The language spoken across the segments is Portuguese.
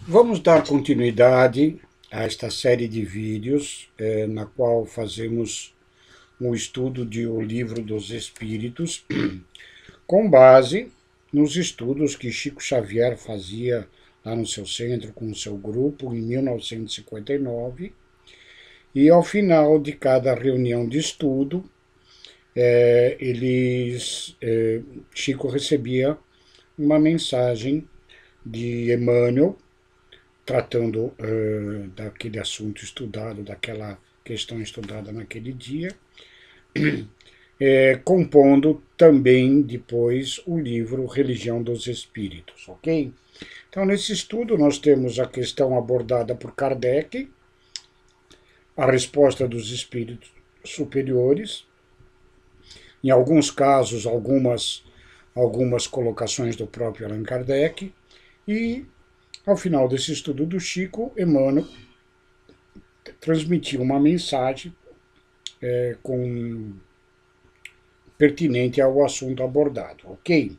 Vamos dar continuidade a esta série de vídeos, na qual fazemos um estudo de O Livro dos Espíritos, com base nos estudos que Chico Xavier fazia lá no seu centro, com o seu grupo, em 1959, e ao final de cada reunião de estudo, Chico recebia uma mensagem de Emmanuel, tratando daquele assunto estudado, daquela questão estudada naquele dia, compondo também depois o livro Religião dos Espíritos, ok? Então, nesse estudo, nós temos a questão abordada por Kardec, a resposta dos espíritos superiores, em alguns casos, algumas colocações do próprio Allan Kardec, e ao final desse estudo do Chico, Emmanuel transmitiu uma mensagem pertinente ao assunto abordado, ok?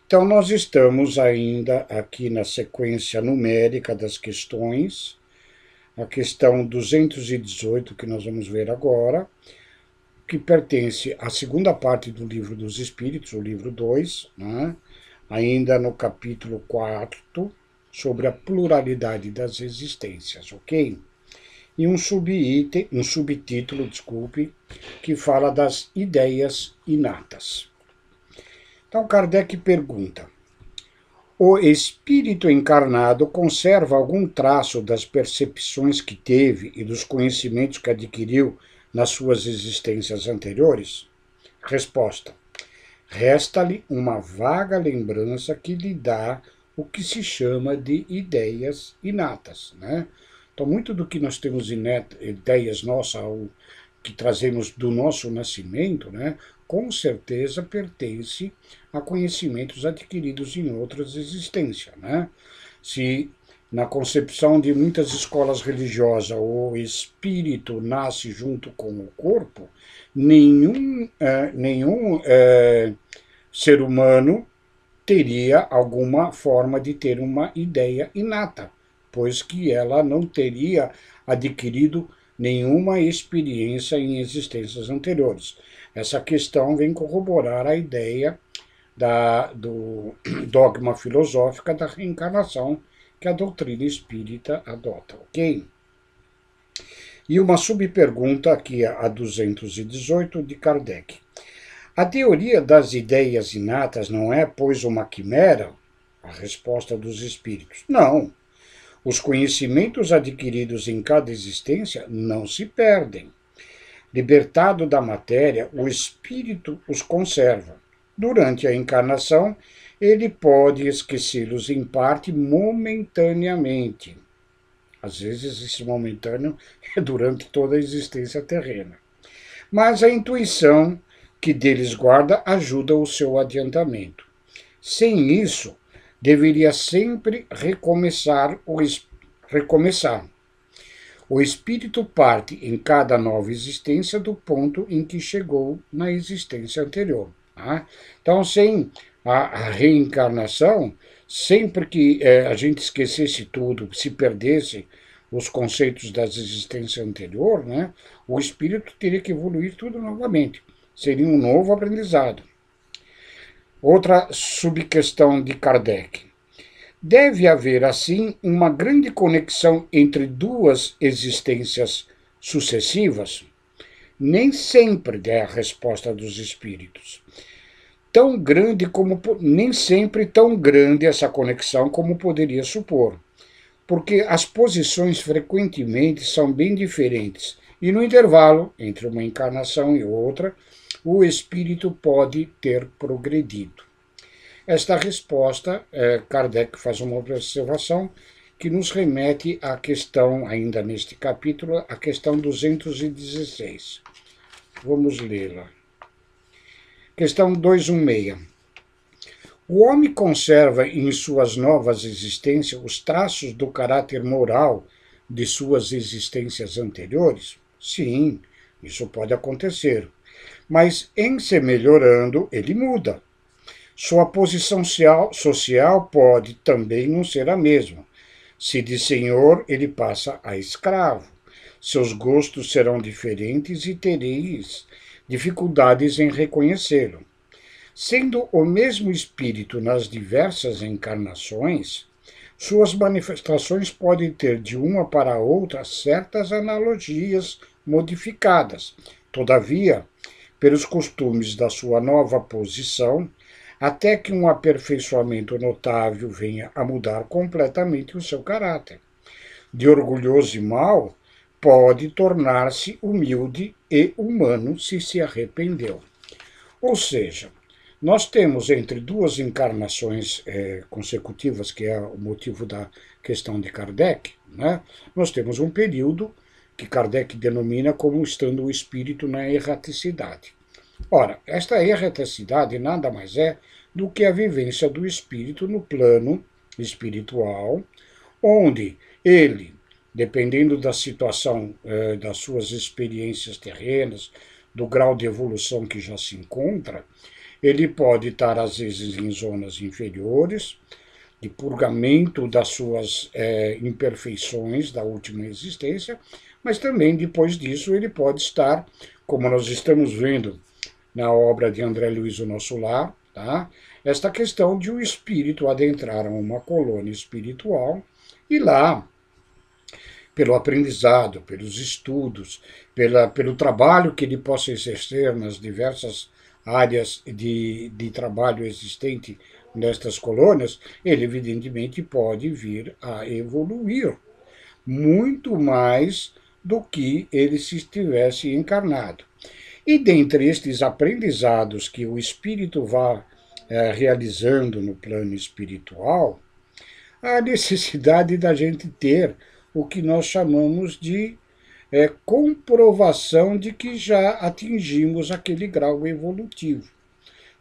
Então, nós estamos ainda aqui na sequência numérica das questões, a questão 218, que nós vamos ver agora, que pertence à segunda parte do Livro dos Espíritos, o livro 2, né? Ainda no capítulo 4, sobre a pluralidade das existências, ok? E um subtítulo, desculpe, que fala das ideias inatas. Então, Kardec pergunta: o espírito encarnado conserva algum traço das percepções que teve e dos conhecimentos que adquiriu nas suas existências anteriores? Resposta: resta-lhe uma vaga lembrança que lhe dá o que se chama de ideias inatas, né? Então, muito do que nós temos ideias nossas, que trazemos do nosso nascimento, né, com certeza pertence a conhecimentos adquiridos em outras existências, né? Se na concepção de muitas escolas religiosas o espírito nasce junto com o corpo, nenhum ser humano teria alguma forma de ter uma ideia inata, pois que ela não teria adquirido nenhuma experiência em existências anteriores. Essa questão vem corroborar a ideia do dogma filosófico da reencarnação que a doutrina espírita adota, ok? E uma subpergunta aqui, a 218, de Kardec. A teoria das ideias inatas não é, pois, uma quimera? A resposta dos espíritos: não. Os conhecimentos adquiridos em cada existência não se perdem. Libertado da matéria, o espírito os conserva. Durante a encarnação, ele pode esquecê-los em parte momentaneamente. Às vezes, esse momentâneo é durante toda a existência terrena. Mas a intuição que deles guarda ajuda o seu adiantamento. Sem isso, deveria sempre recomeçar. O espírito parte em cada nova existência do ponto em que chegou na existência anterior. Tá? Então, sem a reencarnação, sempre que a gente esquecesse tudo, se perdesse os conceitos das existências anteriores, né, o espírito teria que evoluir tudo novamente. Seria um novo aprendizado. Outra subquestão de Kardec. Deve haver, assim, uma grande conexão entre duas existências sucessivas? Nem sempre é a resposta dos espíritos. Nem sempre tão grande essa conexão como poderia supor, porque as posições frequentemente são bem diferentes, e no intervalo entre uma encarnação e outra, o espírito pode ter progredido. Esta resposta, Kardec faz uma observação que nos remete à questão, ainda neste capítulo, a questão 216. Vamos lê-la. Questão 216. O homem conserva em suas novas existências os traços do caráter moral de suas existências anteriores? Sim, isso pode acontecer. Mas, em se melhorando, ele muda. Sua posição social pode também não ser a mesma, Se de senhor, ele passa a escravo. Seus gostos serão diferentes e tereis dificuldades em reconhecê-lo. Sendo o mesmo espírito nas diversas encarnações, suas manifestações podem ter de uma para outra certas analogias modificadas. Todavia, pelos costumes da sua nova posição, até que um aperfeiçoamento notável venha a mudar completamente o seu caráter. De orgulhoso e mau, pode tornar-se humilde e humano se arrependeu. Ou seja, nós temos entre duas encarnações consecutivas, que é o motivo da questão de Kardec, né? Nós temos um período que Kardec denomina como estando o espírito na erraticidade. Ora, esta erraticidade nada mais é do que a vivência do espírito no plano espiritual, onde ele, dependendo da situação, das suas experiências terrenas, do grau de evolução que já se encontra, ele pode estar, às vezes, em zonas inferiores, de purgamento das suas imperfeições da última existência, mas também, depois disso, ele pode estar, como nós estamos vendo na obra de André Luiz, O Nosso Lar, tá? Esta questão de o espírito adentrar a uma colônia espiritual e lá, pelo aprendizado, pelos estudos, pelo trabalho que ele possa exercer nas diversas áreas de trabalho existente nestas colônias, ele evidentemente pode vir a evoluir muito mais do que ele se estivesse encarnado. E dentre estes aprendizados que o espírito vai realizando no plano espiritual, a necessidade da gente ter o que nós chamamos de comprovação de que já atingimos aquele grau evolutivo.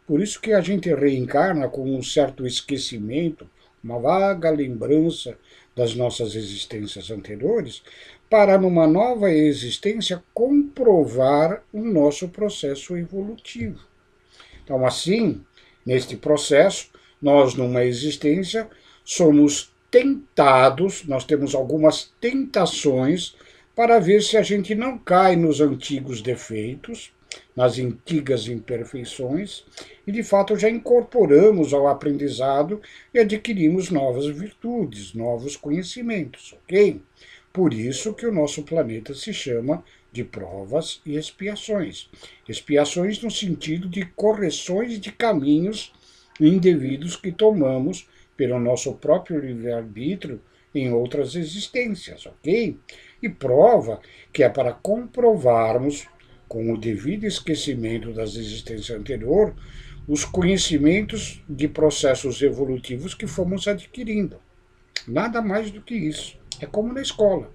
Por isso que a gente reencarna com um certo esquecimento, uma vaga lembrança das nossas existências anteriores, para numa nova existência comprovar o nosso processo evolutivo. Então, assim, neste processo, nós numa existência somos tentados, nós temos algumas tentações para ver se a gente não cai nos antigos defeitos, nas antigas imperfeições, e de fato já incorporamos ao aprendizado e adquirimos novas virtudes, novos conhecimentos, ok? Por isso que o nosso planeta se chama de provas e expiações. Expiações no sentido de correções de caminhos indevidos que tomamos pelo nosso próprio livre-arbítrio em outras existências, ok? E prova que é para comprovarmos, com o devido esquecimento das existências anteriores, os conhecimentos de processos evolutivos que fomos adquirindo. Nada mais do que isso. É como na escola.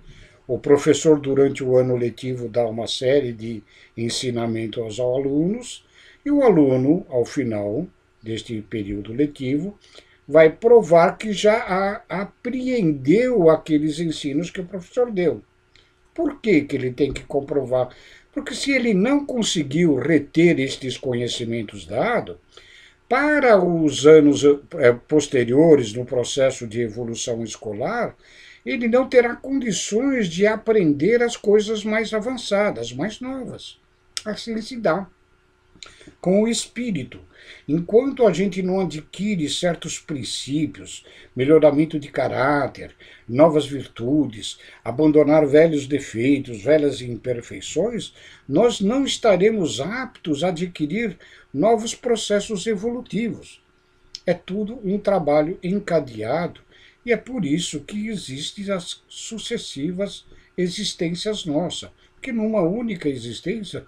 O professor, durante o ano letivo, dá uma série de ensinamentos aos alunos, e o aluno, ao final deste período letivo, vai provar que já apreendeu aqueles ensinos que o professor deu. Por que ele tem que comprovar? Porque se ele não conseguiu reter estes conhecimentos dados, para os anos posteriores no processo de evolução escolar, ele não terá condições de aprender as coisas mais avançadas, mais novas. Assim se dá com o espírito. Enquanto a gente não adquire certos princípios, melhoramento de caráter, novas virtudes, abandonar velhos defeitos, velhas imperfeições, nós não estaremos aptos a adquirir novos processos evolutivos. É tudo um trabalho encadeado e é por isso que existem as sucessivas existências nossas, porque numa única existência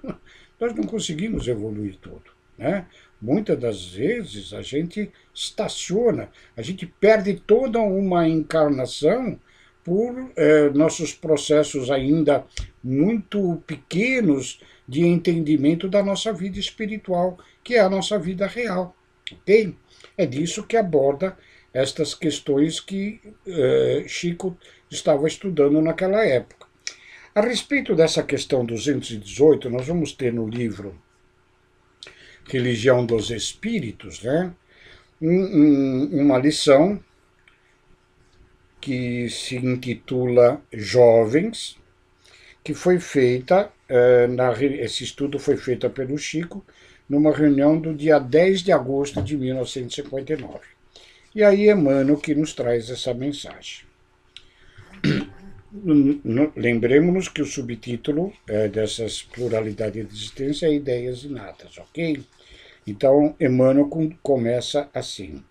nós não conseguimos evoluir tudo, né? Muitas das vezes a gente estaciona, a gente perde toda uma encarnação por nossos processos ainda muito pequenos de entendimento da nossa vida espiritual, que é a nossa vida real, ok? É disso que aborda estas questões que Chico estava estudando naquela época. A respeito dessa questão 218, nós vamos ter no livro Religião dos Espíritos, né, uma lição que se intitula Jovens, que foi feita, esse estudo foi feito pelo Chico, numa reunião do dia 10 de agosto de 1959. E aí Emmanuel que nos traz essa mensagem. Lembremos-nos que o subtítulo dessas pluralidades de existência é ideias inatas, ok? Então, Emmanuel começa assim.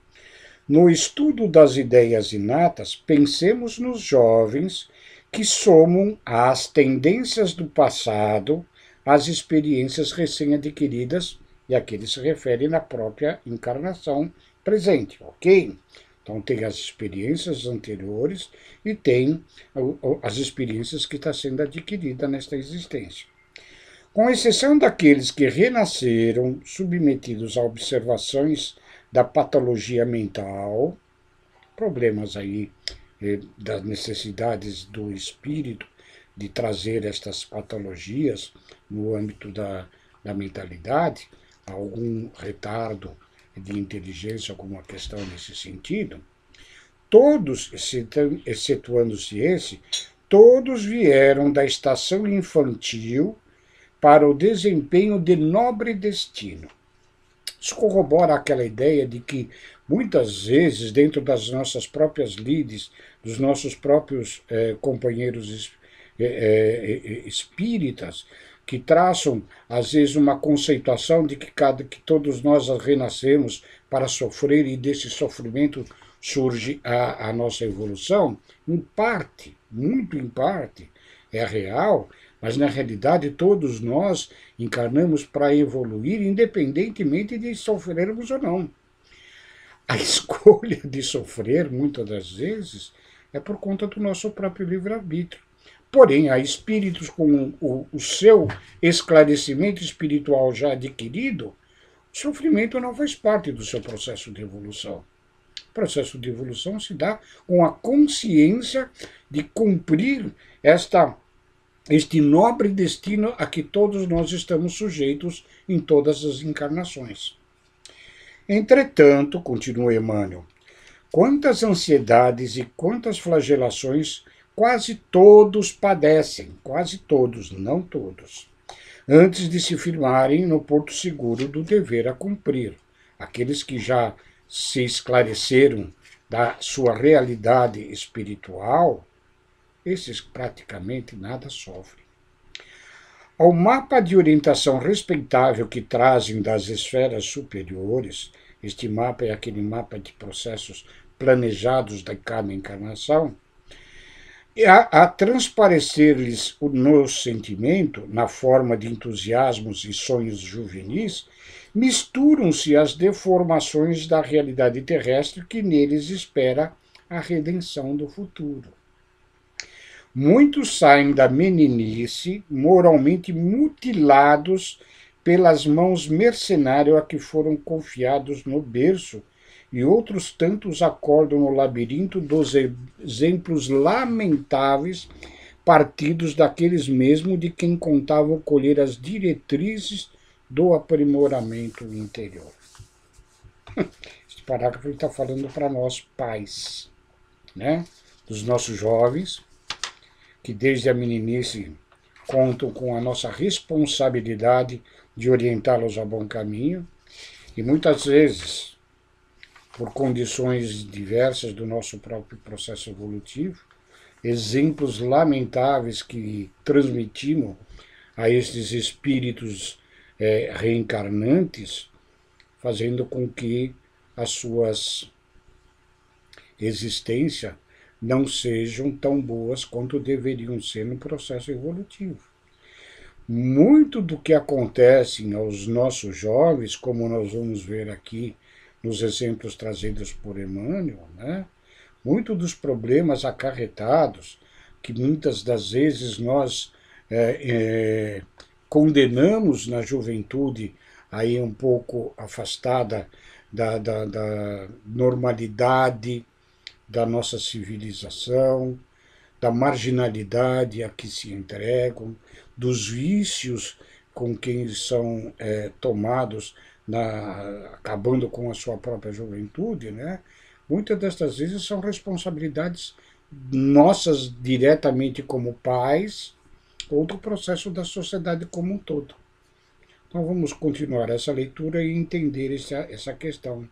No estudo das ideias inatas, pensemos nos jovens que somam as tendências do passado às experiências recém-adquiridas, e aqui ele se refere na própria encarnação presente, ok? Então tem as experiências anteriores e tem as experiências que está sendo adquirida nesta existência. Com exceção daqueles que renasceram submetidos a observações da patologia mental, problemas aí das necessidades do espírito de trazer estas patologias no âmbito da mentalidade, algum retardo de inteligência, alguma questão nesse sentido, todos, excetuando-se esse, todos vieram da estação infantil para o desempenho de nobre destino. Isso corrobora aquela ideia de que, muitas vezes, dentro das nossas próprias lides, dos nossos próprios companheiros espíritas, que traçam, às vezes, uma conceituação de que todos nós renascemos para sofrer e desse sofrimento surge a nossa evolução, em parte, muito em parte, é real, mas na realidade todos nós encarnamos para evoluir independentemente de sofrermos ou não. A escolha de sofrer, muitas das vezes, é por conta do nosso próprio livre-arbítrio. Porém, há espíritos com o seu esclarecimento espiritual já adquirido, o sofrimento não faz parte do seu processo de evolução. O processo de evolução se dá com a consciência de cumprir este nobre destino a que todos nós estamos sujeitos em todas as encarnações. Entretanto, continua Emmanuel, quantas ansiedades e quantas flagelações quase todos padecem, quase todos, não todos, antes de se firmarem no porto seguro do dever a cumprir. Aqueles que já se esclareceram da sua realidade espiritual, esses praticamente nada sofrem. Ao mapa de orientação respeitável que trazem das esferas superiores, este mapa é aquele mapa de processos planejados de cada encarnação, a transparecer-lhes no sentimento, na forma de entusiasmos e sonhos juvenis, misturam-se as deformações da realidade terrestre que neles espera a redenção do futuro. Muitos saem da meninice moralmente mutilados pelas mãos mercenárias a que foram confiados no berço, e outros tantos acordam no labirinto dos exemplos lamentáveis partidos daqueles mesmo de quem contavam colher as diretrizes do aprimoramento interior. Este parágrafo está falando para nós pais, né? Dos nossos jovens, que desde a meninice contam com a nossa responsabilidade de orientá-los ao bom caminho, e muitas vezes, por condições diversas do nosso próprio processo evolutivo, exemplos lamentáveis que transmitimos a esses espíritos reencarnantes, fazendo com que as suas existências não sejam tão boas quanto deveriam ser no processo evolutivo. Muito do que acontece aos nossos jovens, como nós vamos ver aqui nos exemplos trazidos por Emmanuel, né? Muito dos problemas acarretados, que muitas das vezes nós condenamos na juventude, aí um pouco afastada da normalidade da nossa civilização, da marginalidade a que se entregam, dos vícios com quem são tomados, acabando com a sua própria juventude, né? Muitas destas vezes são responsabilidades nossas diretamente como pais, ou do processo da sociedade como um todo. Então vamos continuar essa leitura e entender essa questão.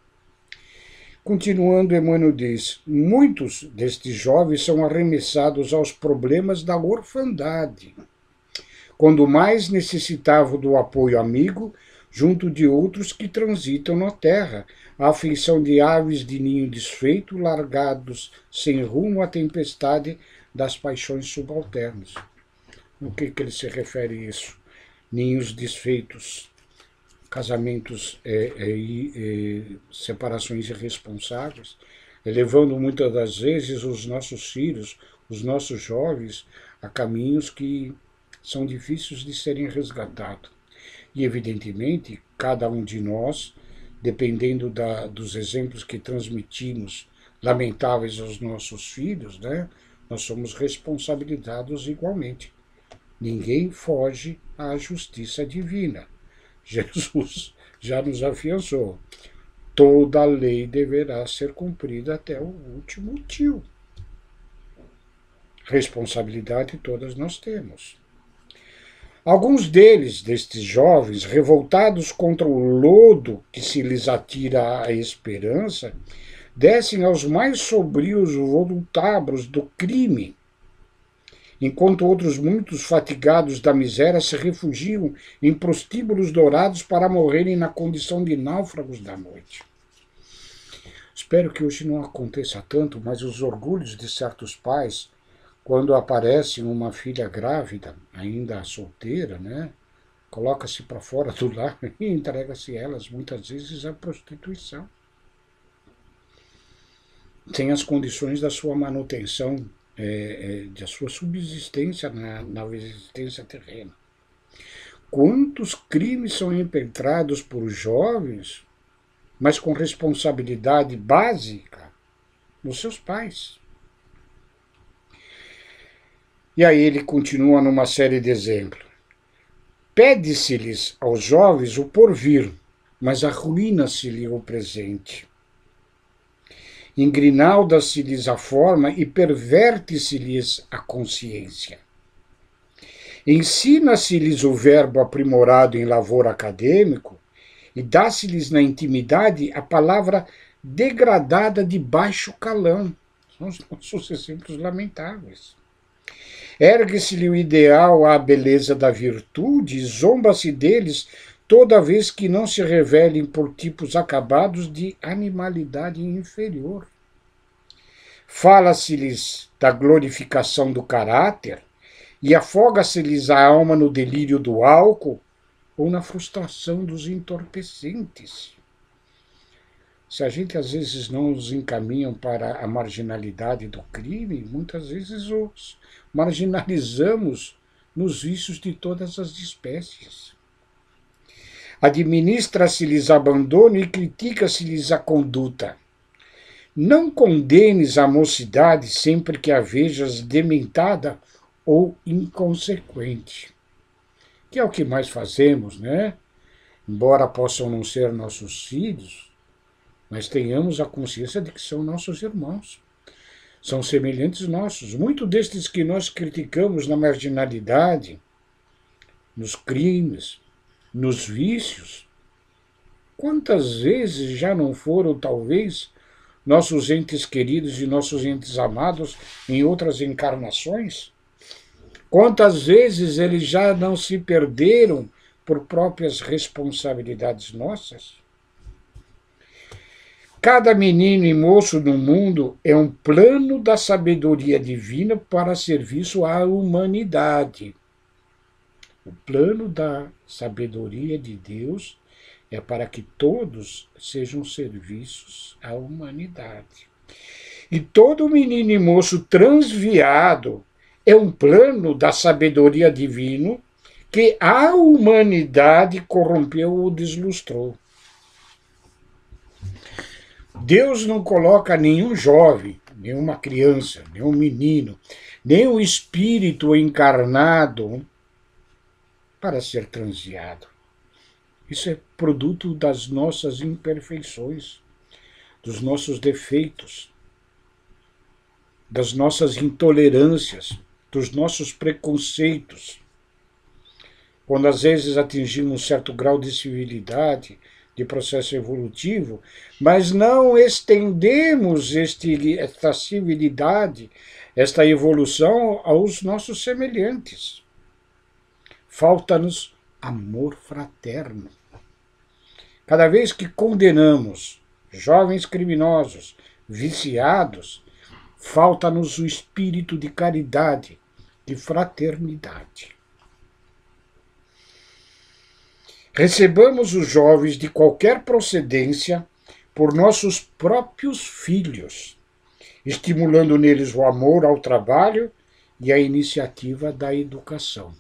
Continuando, Emmanuel diz, muitos destes jovens são arremessados aos problemas da orfandade, quando mais necessitavam do apoio amigo, junto de outros que transitam na terra, a afeição de aves de ninho desfeito, largados sem rumo à tempestade das paixões subalternas. O que ele se refere a isso? Ninhos desfeitos, casamentos e separações irresponsáveis, levando muitas das vezes os nossos filhos, os nossos jovens, a caminhos que são difíceis de serem resgatados. E, evidentemente, cada um de nós, dependendo dos exemplos que transmitimos, lamentáveis aos nossos filhos, né, nós somos responsabilizados igualmente. Ninguém foge à justiça divina. Jesus já nos afiançou. Toda a lei deverá ser cumprida até o último tio. Responsabilidade todas nós temos. Alguns destes jovens, revoltados contra o lodo que se lhes atira à esperança, descem aos mais sombrios voltábulos do crime, enquanto outros muitos fatigados da miséria se refugiam em prostíbulos dourados para morrerem na condição de náufragos da noite. Espero que hoje não aconteça tanto, mas os orgulhos de certos pais, quando aparece uma filha grávida, ainda solteira, né, coloca-se para fora do lar e entrega-se elas, muitas vezes, à prostituição. Sem as condições da sua manutenção, da sua subsistência na existência terrena. Quantos crimes são impetrados por jovens, mas com responsabilidade básica nos seus pais? E aí ele continua numa série de exemplos. Pede-se-lhes aos jovens o porvir, mas arruína-se-lhe o presente. Engrinalda-se-lhes a forma e perverte-se-lhes a consciência. Ensina-se-lhes o verbo aprimorado em lavor acadêmico e dá-se-lhes na intimidade a palavra degradada de baixo calão. São os nossos exemplos lamentáveis. Ergue-se-lhe o ideal à beleza da virtude e zomba-se deles toda vez que não se revelem por tipos acabados de animalidade inferior. Fala-se-lhes da glorificação do caráter e afoga-se-lhes a alma no delírio do álcool ou na frustração dos entorpecentes. Se a gente às vezes não os encaminha para a marginalidade do crime, muitas vezes os marginalizamos nos vícios de todas as espécies. Administra-se-lhes abandono e critica-se-lhes a conduta. Não condenes a mocidade sempre que a vejas dementada ou inconsequente. Que é o que mais fazemos, né? Embora possam não ser nossos filhos, mas tenhamos a consciência de que são nossos irmãos. São semelhantes nossos. Muitos destes que nós criticamos na marginalidade, nos crimes, nos vícios, quantas vezes já não foram, talvez, nossos entes queridos e nossos entes amados em outras encarnações? Quantas vezes eles já não se perderam por próprias responsabilidades nossas? Cada menino e moço no mundo é um plano da sabedoria divina para serviço à humanidade. O plano da sabedoria de Deus é para que todos sejam serviços à humanidade. E todo menino e moço transviado é um plano da sabedoria divina que a humanidade corrompeu ou deslustrou. Deus não coloca nenhum jovem, nenhuma criança, nenhum menino, nenhum espírito encarnado para ser transviado. Isso é produto das nossas imperfeições, dos nossos defeitos, das nossas intolerâncias, dos nossos preconceitos. Quando às vezes atingimos um certo grau de civilidade, de processo evolutivo, mas não estendemos esta civilidade, esta evolução aos nossos semelhantes. Falta-nos amor fraterno. Cada vez que condenamos jovens criminosos, viciados, falta-nos o espírito de caridade, de fraternidade. Recebamos os jovens de qualquer procedência por nossos próprios filhos, estimulando neles o amor ao trabalho e a iniciativa da educação.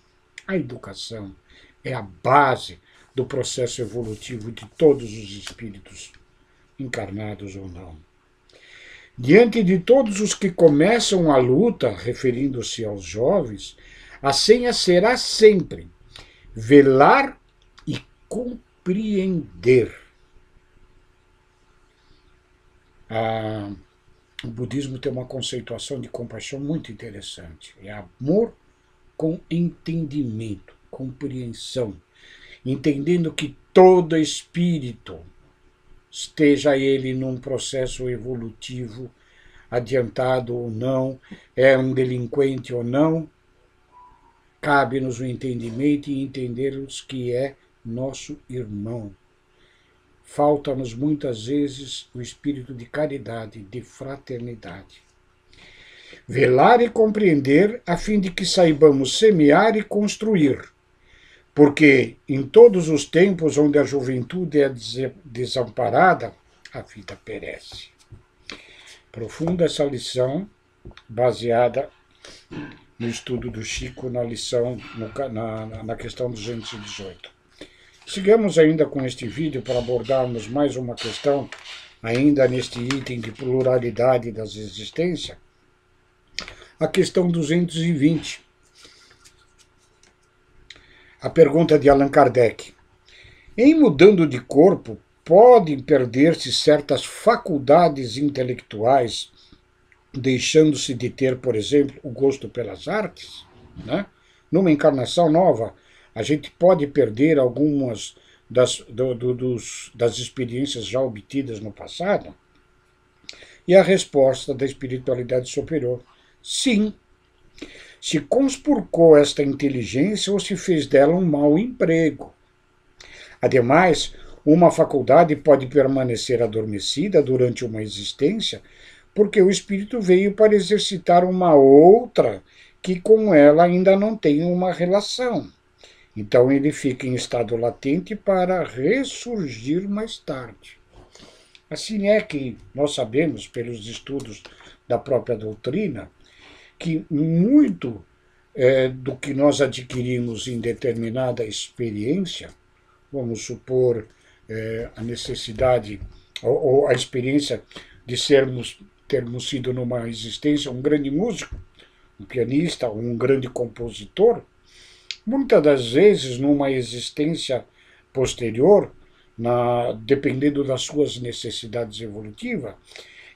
A educação é a base do processo evolutivo de todos os espíritos, encarnados ou não. Diante de todos os que começam a luta, referindo-se aos jovens, a senha será sempre velar e compreender. O budismo tem uma conceituação de compaixão muito interessante. É amor com entendimento, compreensão, entendendo que todo espírito, esteja ele num processo evolutivo, adiantado ou não, é um delinquente ou não, cabe-nos o entendimento e entendermos que é nosso irmão. Falta-nos muitas vezes o espírito de caridade, de fraternidade. Velar e compreender a fim de que saibamos semear e construir, porque em todos os tempos onde a juventude é desamparada, a vida perece. Profunda essa lição, baseada no estudo do Chico, na lição, na questão 218. Sigamos ainda com este vídeo para abordarmos mais uma questão, ainda neste item de pluralidade das existências, a questão 220. A pergunta de Allan Kardec. Em mudando de corpo, podem perder-se certas faculdades intelectuais, deixando-se de ter, por exemplo, o gosto pelas artes? Né? Numa encarnação nova, a gente pode perder algumas das experiências já obtidas no passado? E a resposta da espiritualidade superior: sim. Se conspurcou esta inteligência ou se fez dela um mau emprego. Ademais, uma faculdade pode permanecer adormecida durante uma existência porque o espírito veio para exercitar uma outra que com ela ainda não tem uma relação. Então ele fica em estado latente para ressurgir mais tarde. Assim é que nós sabemos, pelos estudos da própria doutrina, que muito do que nós adquirimos em determinada experiência, vamos supor a necessidade ou a experiência de termos sido numa existência um grande músico, um pianista, um grande compositor, muitas das vezes numa existência posterior, dependendo das suas necessidades evolutivas,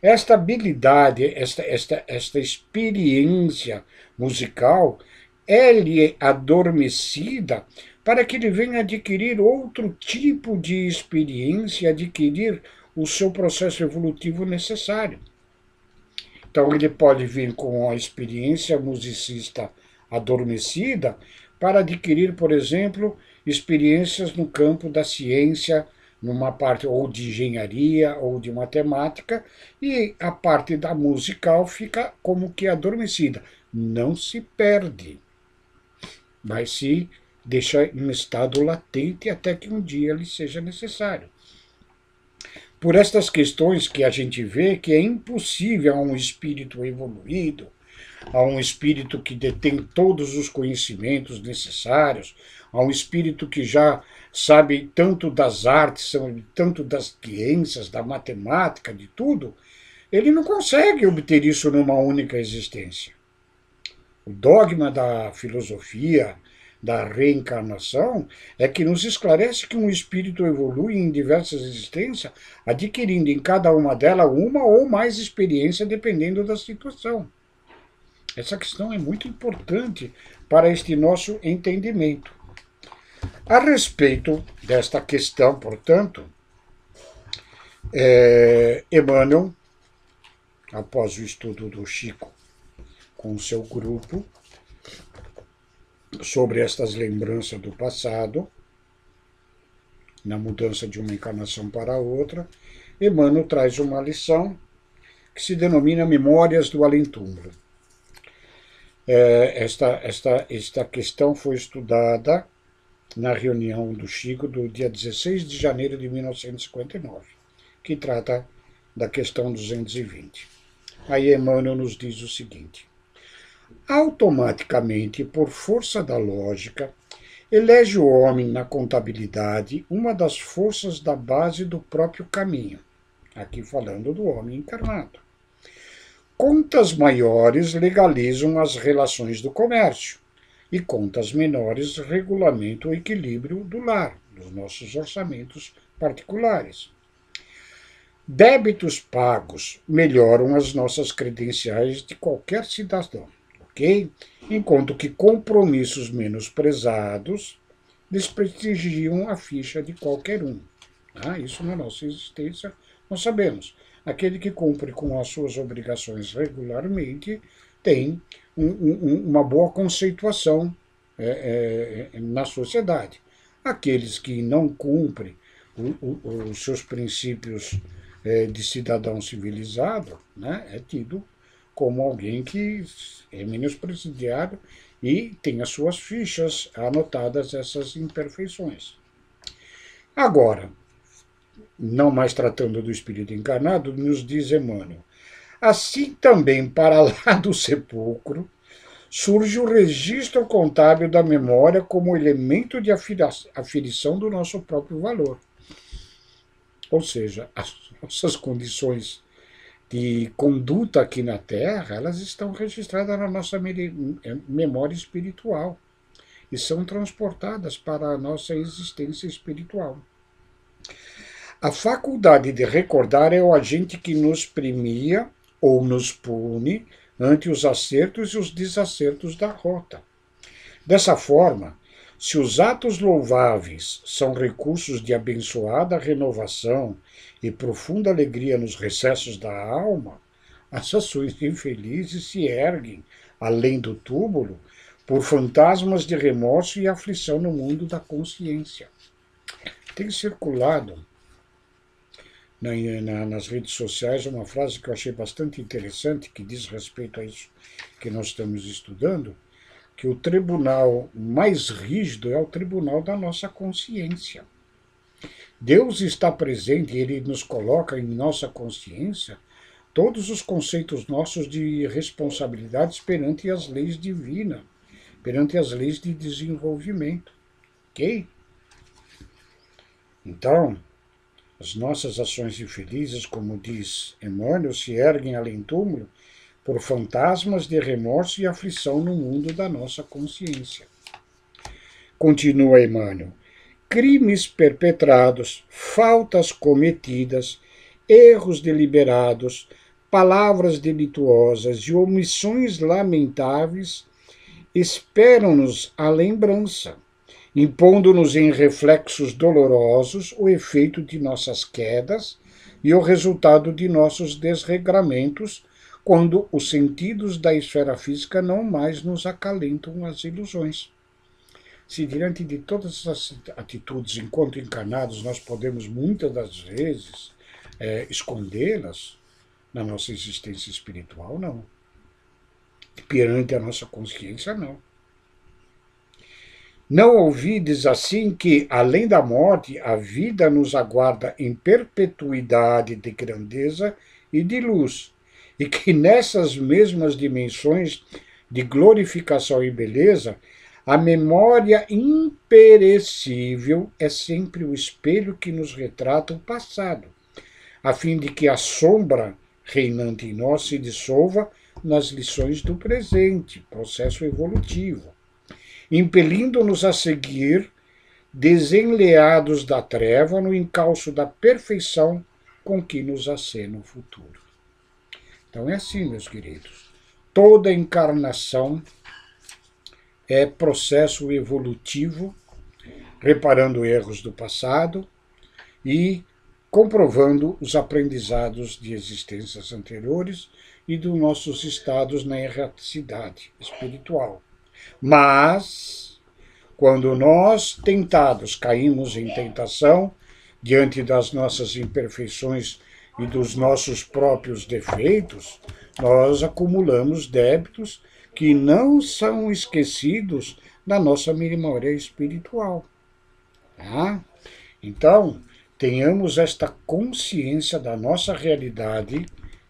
esta habilidade, esta experiência musical é-lhe adormecida para que ele venha adquirir outro tipo de experiência, adquirir o seu processo evolutivo necessário. Então ele pode vir com a experiência musicista adormecida para adquirir, por exemplo, experiências no campo da ciência, numa parte ou de engenharia ou de matemática, e a parte da musical fica como que adormecida. Não se perde, mas se deixa em estado latente até que um dia lhe seja necessário. Por estas questões que a gente vê que é impossível a um espírito evoluído, a um espírito que detém todos os conhecimentos necessários, a um espírito que já sabe tanto das artes, tanto das ciências, da matemática, de tudo, ele não consegue obter isso numa única existência. O dogma da filosofia, da reencarnação, é que nos esclarece que um espírito evolui em diversas existências, adquirindo em cada uma delas uma ou mais experiência, dependendo da situação. Essa questão é muito importante para este nosso entendimento. A respeito desta questão, portanto, Emmanuel, após o estudo do Chico com o seu grupo, sobre estas lembranças do passado, na mudança de uma encarnação para outra, Emmanuel traz uma lição que se denomina Memórias do Além-Túmulo. Esta questão foi estudada na reunião do Chico do dia 16 de janeiro de 1959, que trata da questão 220. Aí Emmanuel nos diz o seguinte: automaticamente, por força da lógica, elege o homem na contabilidade uma das forças da base do próprio caminho, aqui falando do homem encarnado. Contas maiores legalizam as relações do comércio, e contas menores regulamentam o equilíbrio do lar, dos nossos orçamentos particulares. Débitos pagos melhoram as nossas credenciais de qualquer cidadão, ok? Enquanto que compromissos menosprezados desprestigiam a ficha de qualquer um. Isso na nossa existência nós sabemos. Aquele que cumpre com as suas obrigações regularmente tem uma boa conceituação na sociedade. Aqueles que não cumprem os seus princípios de cidadão civilizado, né, é tido como alguém que é menospreciado e tem as suas fichas anotadas essas imperfeições. Agora, não mais tratando do espírito encarnado, nos diz Emmanuel: assim também, para lá do sepulcro, surge o registro contábil da memória como elemento de aferição do nosso próprio valor. Ou seja, as nossas condições de conduta aqui na Terra, elas estão registradas na nossa memória espiritual e são transportadas para a nossa existência espiritual. A faculdade de recordar é o agente que nos premia ou nos pune ante os acertos e os desacertos da rota. Dessa forma, se os atos louváveis são recursos de abençoada renovação e profunda alegria nos recessos da alma, as ações infelizes se erguem, além do túmulo, por fantasmas de remorso e aflição no mundo da consciência. Tem circulado nas redes sociais uma frase que eu achei bastante interessante, que diz respeito a isso que nós estamos estudando, que o tribunal mais rígido é o tribunal da nossa consciência. Deus está presente e Ele nos coloca em nossa consciência todos os conceitos nossos de responsabilidades perante as leis divinas, perante as leis de desenvolvimento. Ok? Então, as nossas ações infelizes, como diz Emmanuel, se erguem além túmulo por fantasmas de remorso e aflição no mundo da nossa consciência. Continua Emmanuel: crimes perpetrados, faltas cometidas, erros deliberados, palavras delituosas e omissões lamentáveis esperam-nos a lembrança, impondo-nos em reflexos dolorosos o efeito de nossas quedas e o resultado de nossos desregramentos, quando os sentidos da esfera física não mais nos acalentam as ilusões. Se diante de todas essas atitudes, enquanto encarnados, nós podemos muitas das vezes escondê-las na nossa existência espiritual, não. Perante a nossa consciência, não. Não ouvides assim que, além da morte, a vida nos aguarda em perpetuidade de grandeza e de luz, e que nessas mesmas dimensões de glorificação e beleza, a memória imperecível é sempre o espelho que nos retrata o passado, a fim de que a sombra reinante em nós se dissolva nas lições do presente, processo evolutivo, impelindo-nos a seguir, desenleados da treva, no encalço da perfeição com que nos acena o futuro. Então é assim, meus queridos. toda encarnação é processo evolutivo, reparando erros do passado e comprovando os aprendizados de existências anteriores e dos nossos estados na erraticidade espiritual. Mas, quando nós, tentados, caímos em tentação, diante das nossas imperfeições e dos nossos próprios defeitos, nós acumulamos débitos que não são esquecidos na nossa memória espiritual. Tá? Então, tenhamos esta consciência da nossa realidade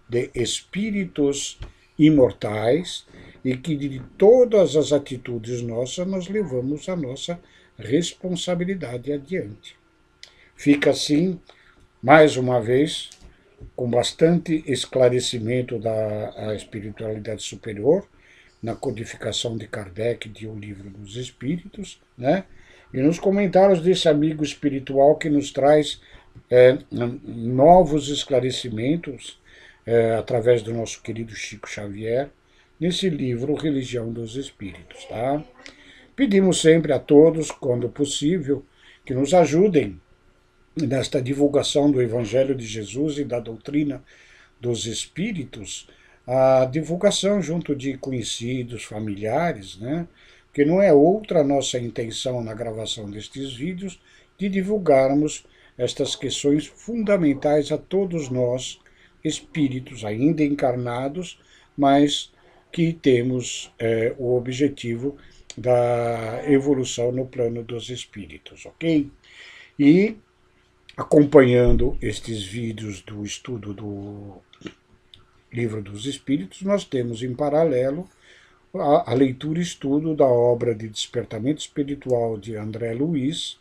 de espíritos imortais e que de todas as atitudes nossas nós levamos a nossa responsabilidade adiante. Fica assim, mais uma vez, com bastante esclarecimento da espiritualidade superior, na codificação de Kardec de O Livro dos Espíritos, né? E nos comentários desse amigo espiritual que nos traz novos esclarecimentos através do nosso querido Chico Xavier, nesse livro Religião dos Espíritos. Tá? Pedimos sempre a todos, quando possível, que nos ajudem nesta divulgação do Evangelho de Jesus e da doutrina dos Espíritos, a divulgação junto de conhecidos, familiares, né? Porque não é outra nossa intenção na gravação destes vídeos de divulgarmos estas questões fundamentais a todos nós, espíritos ainda encarnados, mas que temos o objetivo da evolução no plano dos espíritos, ok? E acompanhando estes vídeos do estudo do Livro dos Espíritos, nós temos em paralelo a leitura e estudo da obra de Despertamento Espiritual de André Luiz,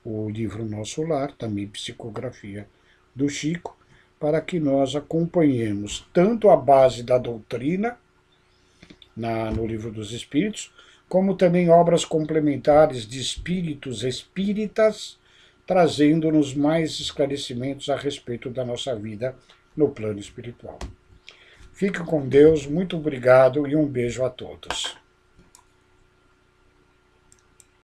o livro Nosso Lar, também psicografia do Chico, para que nós acompanhemos tanto a base da doutrina no Livro dos Espíritos, como também obras complementares de espíritos espíritas, trazendo-nos mais esclarecimentos a respeito da nossa vida no plano espiritual. Fique com Deus, muito obrigado e um beijo a todos.